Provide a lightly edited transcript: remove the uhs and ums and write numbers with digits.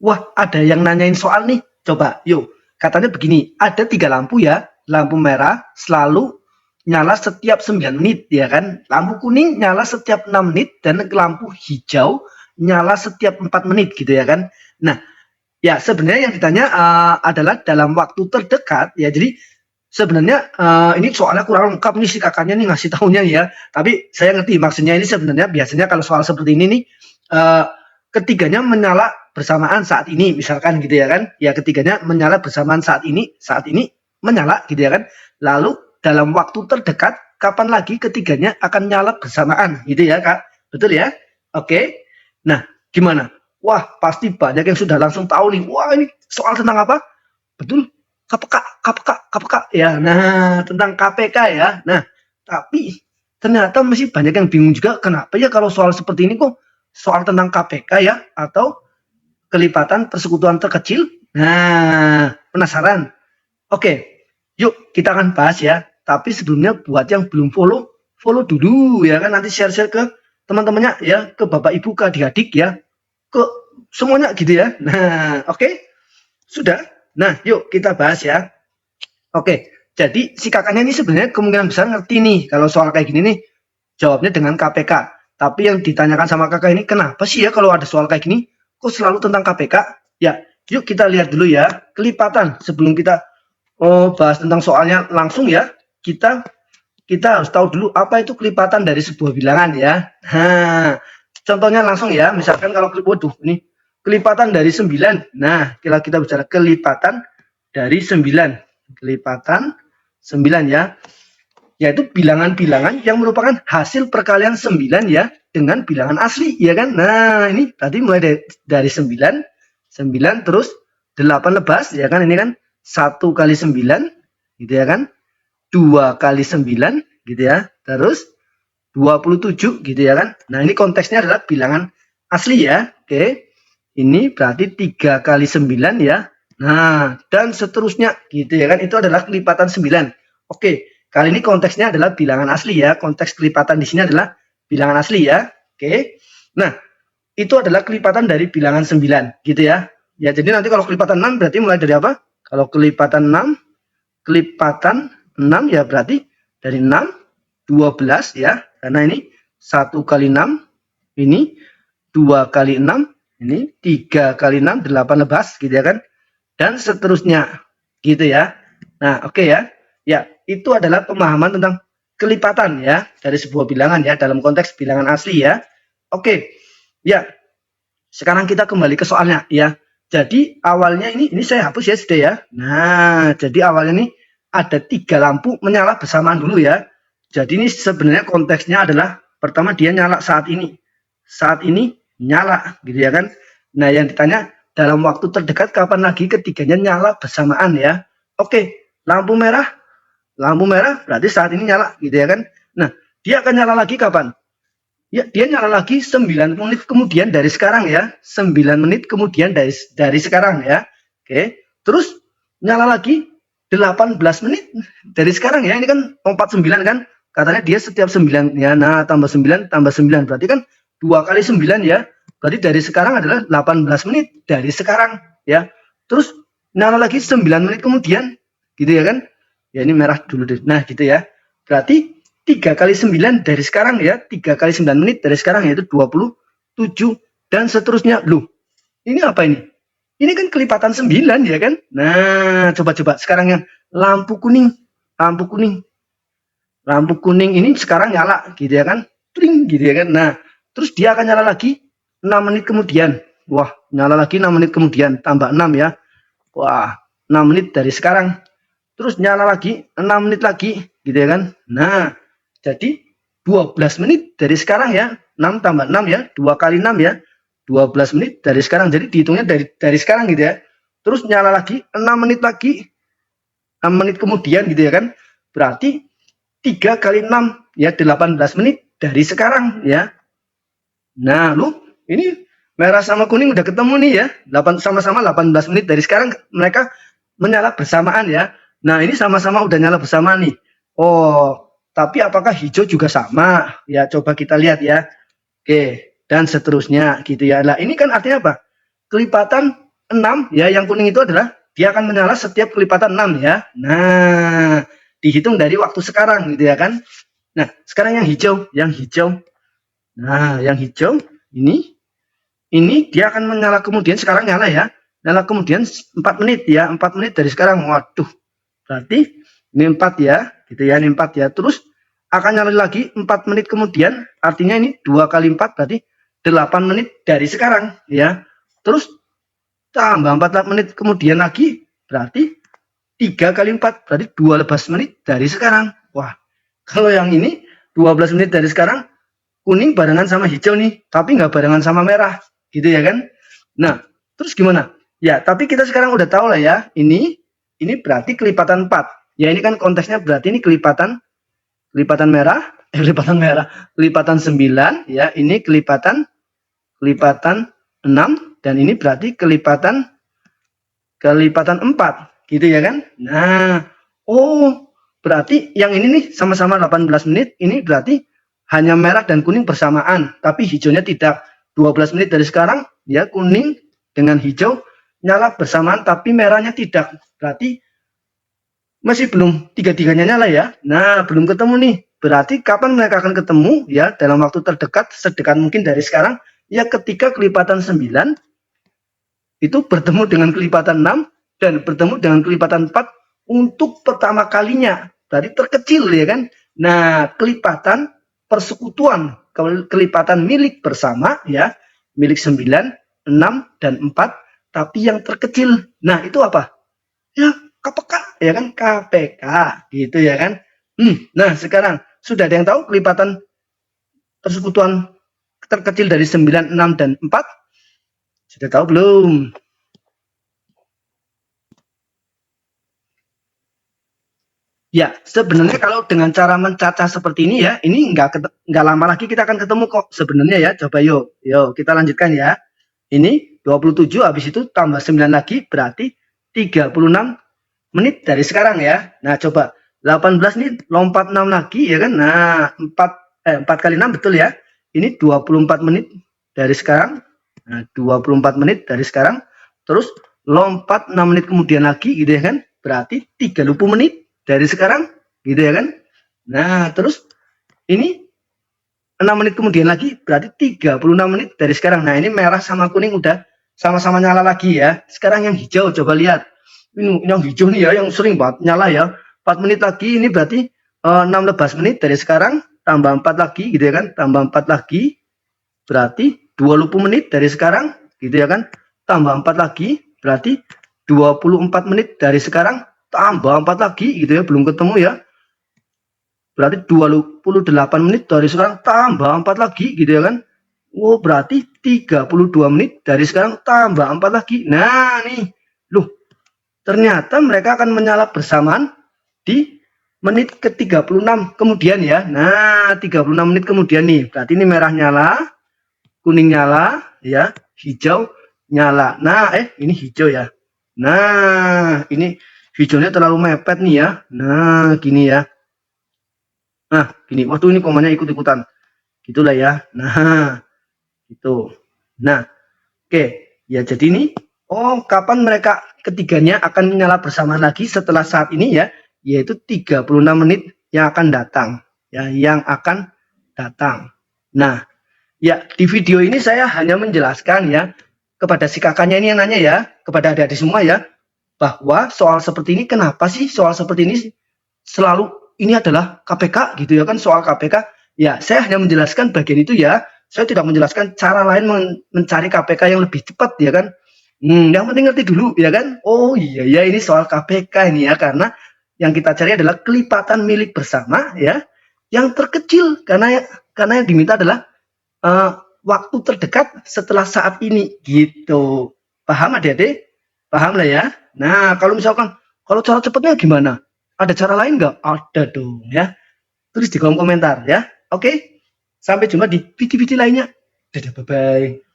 Wah, ada yang nanyain soal nih. Coba, yuk. Katanya begini, ada 3 lampu ya. Lampu merah selalu nyala setiap 9 menit, ya kan? Lampu kuning nyala setiap 6 menit, dan lampu hijau nyala setiap 4 menit, gitu ya kan? Nah, ya sebenarnya yang ditanya adalah dalam waktu terdekat, ya. Jadi sebenarnya ini soalnya kurang lengkap nih si kakaknya nih ngasih tahunya ya. Tapi saya ngerti maksudnya ini sebenarnya biasanya kalau soal seperti ini nih uh, ketiganya menyala bersamaan saat ini misalkan gitu ya kan. Ya ketiganya menyala bersamaan saat ini menyala gitu ya kan. Lalu dalam waktu terdekat kapan lagi ketiganya akan nyala bersamaan gitu ya Kak. Betul ya? Oke. Nah, gimana? Wah, pasti banyak yang sudah langsung tahu nih. Wah, ini soal tentang apa? Betul, KPK, KPK, KPK. Ya, nah tentang KPK ya. Nah, tapi ternyata masih banyak yang bingung juga kenapa ya kalau soal seperti ini kok soal tentang KPK ya atau kelipatan persekutuan terkecil. Nah, penasaran? Oke, yuk kita akan bahas ya. Tapi sebelumnya buat yang belum follow, follow dulu ya kan nanti share-share ke teman-temannya ya, ke bapak ibu, ke adik-adik ya, ke semuanya gitu ya. Nah, oke. Sudah? Nah, yuk kita bahas ya. Oke, jadi si kakaknya ini sebenarnya kemungkinan besar ngerti nih kalau soal kayak gini nih jawabnya dengan KPK. Tapi yang ditanyakan sama kakak ini kenapa sih ya kalau ada soal kayak gini kok selalu tentang KPK? Ya, yuk kita lihat dulu ya kelipatan sebelum kita bahas tentang soalnya langsung ya. Kita kita harus tahu dulu apa itu kelipatan dari sebuah bilangan ya. Nah, contohnya langsung ya, misalkan kalau waduh ini kelipatan dari 9. Nah, kita bicara kelipatan dari 9. Kelipatan 9 ya. Yaitu bilangan-bilangan yang merupakan hasil perkalian 9 ya dengan bilangan asli ya kan. Nah, ini tadi mulai dari 9, 9 terus 8 lebas ya kan, ini kan 1 kali 9 gitu ya kan. 2 kali 9 gitu ya. Terus 27 gitu ya kan. Nah, ini konteksnya adalah bilangan asli ya. Oke. Ini berarti 3 kali 9 ya. Nah, dan seterusnya gitu ya kan. Itu adalah kelipatan 9. Oke, kali ini konteksnya adalah bilangan asli ya. Konteks kelipatan di sini adalah bilangan asli ya. Oke. Nah, itu adalah kelipatan dari bilangan 9 gitu ya. Ya, jadi nanti kalau kelipatan 6 berarti mulai dari apa? Kalau kelipatan 6, kelipatan 6 ya berarti dari 6, 12 ya. Karena ini 1 kali 6, ini 2 kali 6, ini 3 kali 6, 8 lebas gitu ya kan. Dan seterusnya gitu ya. Nah, oke ya. Ya, itu adalah pemahaman tentang kelipatan ya dari sebuah bilangan ya dalam konteks bilangan asli ya. Oke. Ya, sekarang kita kembali ke soalnya ya. Jadi awalnya ini saya hapus ya sudah ya. Nah, jadi awalnya ini ada 3 lampu menyala bersamaan dulu ya. Jadi ini sebenarnya konteksnya adalah pertama dia nyala saat ini. Saat ini nyala gitu ya kan. Nah, yang ditanya dalam waktu terdekat kapan lagi ketiganya nyala bersamaan ya. Oke, lampu merah. Lampu merah berarti saat ini nyala gitu ya kan. Nah, dia akan nyala lagi kapan? Ya, dia nyala lagi 9 menit kemudian dari sekarang ya. 9 menit kemudian dari sekarang ya. Oke. Terus nyala lagi 18 menit dari sekarang ya. Ini kan 49 kan. Katanya dia setiap 9 ya. Nah, tambah 9 tambah 9 berarti kan 2 kali 9 ya. Berarti dari sekarang adalah 18 menit dari sekarang ya. Terus nyala lagi 9 menit kemudian gitu ya kan. Ya ini merah dulu deh. Nah, gitu ya. Berarti 3 kali 9 dari sekarang ya, 3 kali 9 menit dari sekarang yaitu 27 dan seterusnya. Loh, ini apa ini? Ini kan kelipatan 9 ya kan? Nah, coba-coba sekarang yang lampu kuning. Lampu kuning. Lampu kuning ini sekarang nyala gitu ya kan? Tring gitu ya kan. Nah, terus dia akan nyala lagi 6 menit kemudian. Wah, nyala lagi 6 menit kemudian, tambah 6 ya. Wah, 6 menit dari sekarang. Terus nyala lagi 6 menit lagi gitu ya kan. Nah, jadi 12 menit dari sekarang ya. 6 tambah 6 ya. 2 kali 6 ya. 12 menit dari sekarang. Jadi dihitungnya dari sekarang gitu ya. Terus nyala lagi 6 menit lagi. 6 menit kemudian gitu ya kan. Berarti 3 kali 6 ya 18 menit dari sekarang ya. Nah, lu ini merah sama kuning udah ketemu nih ya. 8 sama-sama 18 menit dari sekarang mereka menyala bersamaan ya. Nah, ini sama-sama udah nyala bersama nih. Oh, tapi apakah hijau juga sama? Ya, coba kita lihat ya. Oke, dan seterusnya gitu ya. Nah, ini kan artinya apa? Kelipatan 6 ya, yang kuning itu adalah dia akan menyala setiap kelipatan 6 ya. Nah, dihitung dari waktu sekarang gitu ya kan. Nah, sekarang yang hijau. Nah, yang hijau ini dia akan menyala kemudian sekarang nyala ya. Nyala kemudian 4 menit ya, 4 menit dari sekarang. Waduh. Berarti ini 4 ya, gitu ya, ini 4 ya. Terus akan nyala lagi 4 menit kemudian, artinya ini 2 kali 4 berarti 8 menit dari sekarang ya. Terus tambah 4 menit kemudian lagi, berarti 3 kali 4 berarti 12 menit dari sekarang. Wah, kalau yang ini 12 menit dari sekarang, kuning barengan sama hijau nih, tapi nggak barengan sama merah, gitu ya kan? Nah, terus gimana? Ya, tapi kita sekarang udah tahu lah ya, ini berarti kelipatan 4. Ya, ini kan konteksnya berarti ini kelipatan merah, kelipatan 9 ya, ini kelipatan 6 dan ini berarti kelipatan 4 gitu ya kan. Nah, oh berarti yang ini nih sama-sama 18 menit, ini berarti hanya merah dan kuning bersamaan, tapi hijaunya tidak. 12 menit dari sekarang ya, kuning dengan hijau nyala bersamaan tapi merahnya tidak. Berarti masih belum tiga-tiganya nyala ya. Nah, belum ketemu nih. Berarti kapan mereka akan ketemu ya, dalam waktu terdekat, sedekat mungkin dari sekarang ya, ketika kelipatan 9 itu bertemu dengan kelipatan 6 dan bertemu dengan kelipatan 4 untuk pertama kalinya. Berarti terkecil ya kan. Nah, kelipatan persekutuan, kelipatan milik bersama ya, milik 9, 6 dan 4, tapi yang terkecil. Nah, itu apa? Ya, KPK ya kan, KPK gitu ya kan. Nah, sekarang sudah ada yang tahu kelipatan persekutuan terkecil dari 9, 6 dan 4? Sudah tahu belum? Ya, sebenarnya kalau dengan cara mencacah seperti ini ya, ini nggak lama lagi kita akan ketemu kok sebenarnya ya. Coba yuk kita lanjutkan ya. Ini 27 habis itu tambah 9 lagi berarti 36 menit dari sekarang ya. Nah, coba 18 nih lompat 6 lagi ya kan. Nah, 4 kali 6 betul ya. Ini 24 menit dari sekarang. Nah, 24 menit dari sekarang. Terus lompat 6 menit kemudian lagi gitu ya kan. Berarti 30 menit dari sekarang gitu ya kan. Nah, terus ini 6 menit kemudian lagi berarti 36 menit dari sekarang. Nah, ini merah sama kuning udah sama-sama nyala lagi ya. Sekarang yang hijau coba lihat. Ini yang hijau nih ya, yang sering banget nyala ya. 4 menit lagi ini berarti 16 menit dari sekarang, tambah 4 lagi gitu ya kan. Tambah 4 lagi berarti 20 menit dari sekarang gitu ya kan. Tambah 4 lagi berarti 24 menit dari sekarang, tambah 4 lagi gitu ya, belum ketemu ya. Berarti 28 menit dari sekarang tambah 4 lagi gitu ya kan. Oh, berarti 32 menit dari sekarang tambah 4 lagi. Nah, nih. Loh, ternyata mereka akan menyala bersamaan di menit ke-36 kemudian ya. Nah, 36 menit kemudian nih. Berarti ini merah nyala, kuning nyala ya, hijau nyala. Nah, ini hijau ya. Nah, ini hijaunya terlalu mepet nih ya. Nah, gini ya. Nah, gini. Waduh, ini komanya ikut-ikutan. Gitulah ya. Nah, gitu. Nah, oke. Ya, jadi ini kapan mereka ketiganya akan menyala bersama lagi setelah saat ini ya, yaitu 36 menit yang akan datang. Ya, yang akan datang. Nah, ya, di video ini saya hanya menjelaskan ya kepada si kakaknya ini yang nanya ya, kepada adik-adik semua ya, bahwa soal seperti ini, kenapa sih soal seperti ini selalu ini adalah KPK gitu ya kan, soal KPK. Ya, saya hanya menjelaskan bagian itu ya. Saya tidak menjelaskan cara lain mencari KPK yang lebih cepat ya kan. Yang penting ngerti dulu ya kan. Oh iya ya, ini soal KPK ini ya, karena yang kita cari adalah kelipatan milik bersama ya, yang terkecil, karena yang diminta adalah waktu terdekat setelah saat ini gitu. Paham adik-adik? Paham lah ya. Nah, kalau misalkan kalau cara cepatnya gimana? Ada cara lain nggak? Ada dong ya. Tulis di kolom komentar ya. Oke. Sampai jumpa di video-video lainnya. Dadah, bye-bye.